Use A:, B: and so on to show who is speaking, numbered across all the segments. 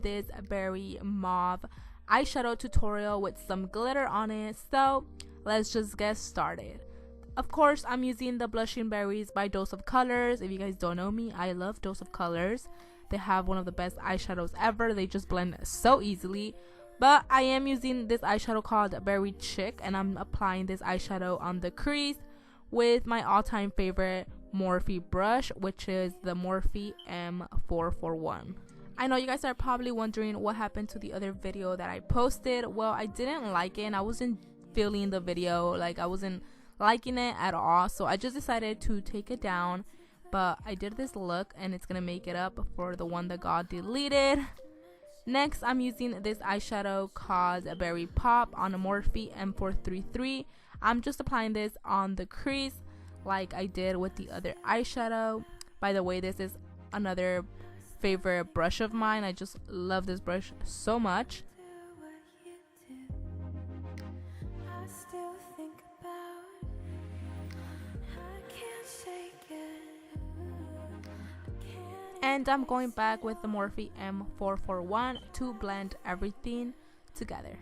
A: this berry mauve eyeshadow tutorial with some glitter on it, so let's just get started. Of course, I'm using the Blushing Berries by Dose of Colors. If you guys don't know me, I love Dose of Colors. They have one of the best eyeshadows ever. They just blend so easily. But I am using this eyeshadow called Berry Chick, and I'm applying this eyeshadow on the crease with my all-time favorite Morphe brush, which is the Morphe M441. I know you guys are probably wondering what happened to the other video that I posted. Well, I didn't like it and I wasn't feeling the video, like I wasn't liking it at all, so I just decided to take it down. But I did this look and it's gonna make it up for the one that got deleted. Next, I'm using this eyeshadow called Berry Pop on a Morphe M433. I'm just applying this on the crease like I did with the other eyeshadow. By the way, this is another favorite brush of mine. I just love this brush so much. And I'm going back with the Morphe M441 to blend everything together.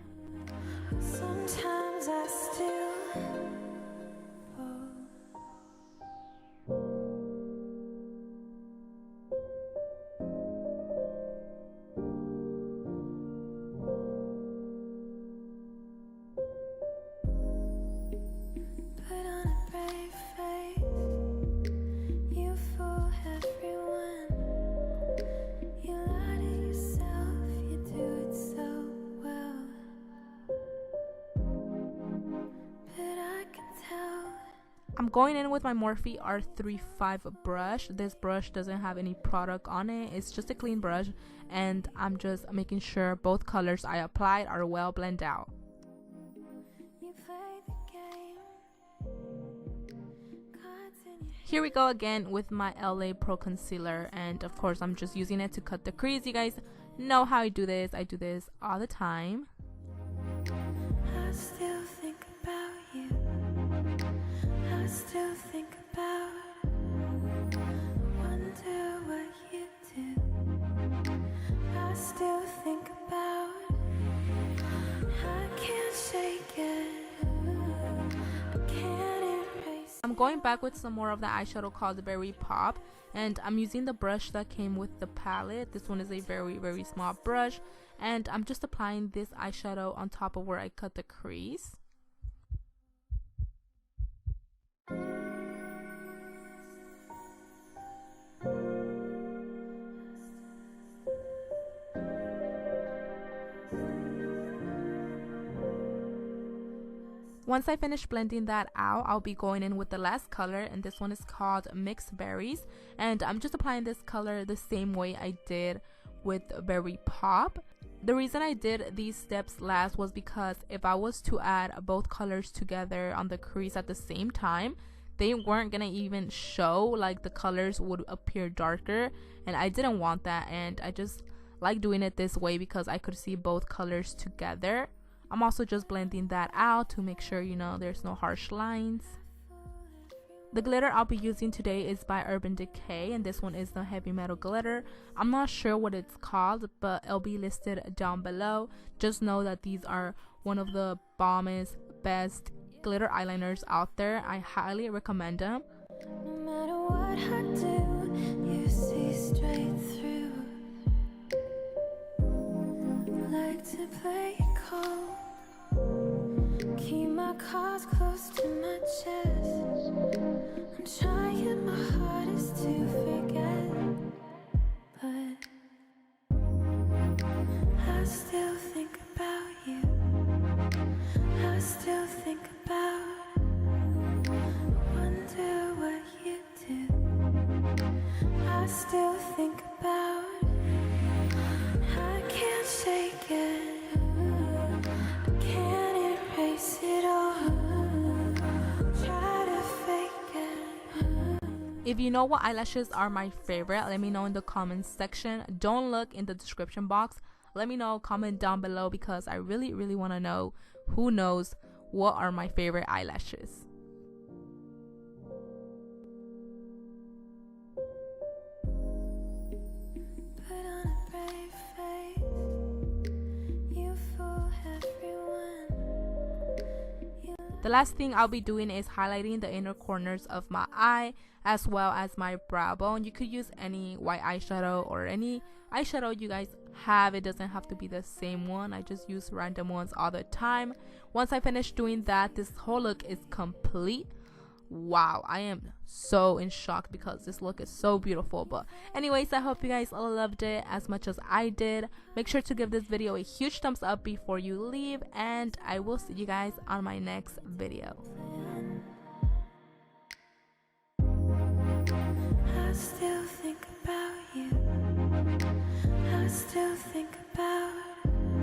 A: Sometimes I still I'm going in with my Morphe R35 brush. This brush doesn't have any product on it. It's just a clean brush, and I'm just making sure both colors I applied are well blended out. Here we go again with my LA Pro Concealer, and of course I'm just using it to cut the crease. You guys know how I do this. I do this all the time. I still think about you. I still think about, wonder what you do. I still think about, I can't shake it, I can't erase. I'm going back with some more of the eyeshadow called the Berry Pop, and I'm using the brush that came with the palette. This one is a very small brush, and I'm just applying this eyeshadow on top of where I cut the crease. Once I finish blending that out, I'll be going in with the last color, and this one is called Mixed Berries, and I'm just applying this color the same way I did with Berry Pop. The reason I did these steps last was because if I was to add both colors together on the crease at the same time, they weren't gonna even show, like the colors would appear darker, and I didn't want that, and I just like doing it this way because I could see both colors together. I'm also just blending that out to make sure, you know, there's no harsh lines. The glitter I'll be using today is by Urban Decay, and this one is the heavy metal glitter. I'm not sure what it's called, but it'll be listed down below. Just know that these are one of the bombest, best glitter eyeliners out there. I highly recommend them. No matter what I do, you see straight through. Like to play it cold. Keep my cards close to my chest. I'm trying my hardest to forget, but I still think about you. I still think about, wonder what you do. I still think about, I can't shake it. If you know what eyelashes are my favorite, let me know in the comments section. Don't look in the description box. Let me know, comment down below, because I really want to know who knows what are my favorite eyelashes. Put on a brave face. The last thing I'll be doing is highlighting the inner corners of my eye as well as my brow bone. You could use any white eyeshadow or any eyeshadow you guys have. It doesn't have to be the same one. I just use random ones all the time. Once I finish doing that, this whole look is complete. Wow, I am so in shock because this look is so beautiful. But anyways, I hope you guys all loved it as much as I did. Make sure to give this video a huge thumbs up before you leave, and I will see you guys on my next video.
B: I still think about you. I still think about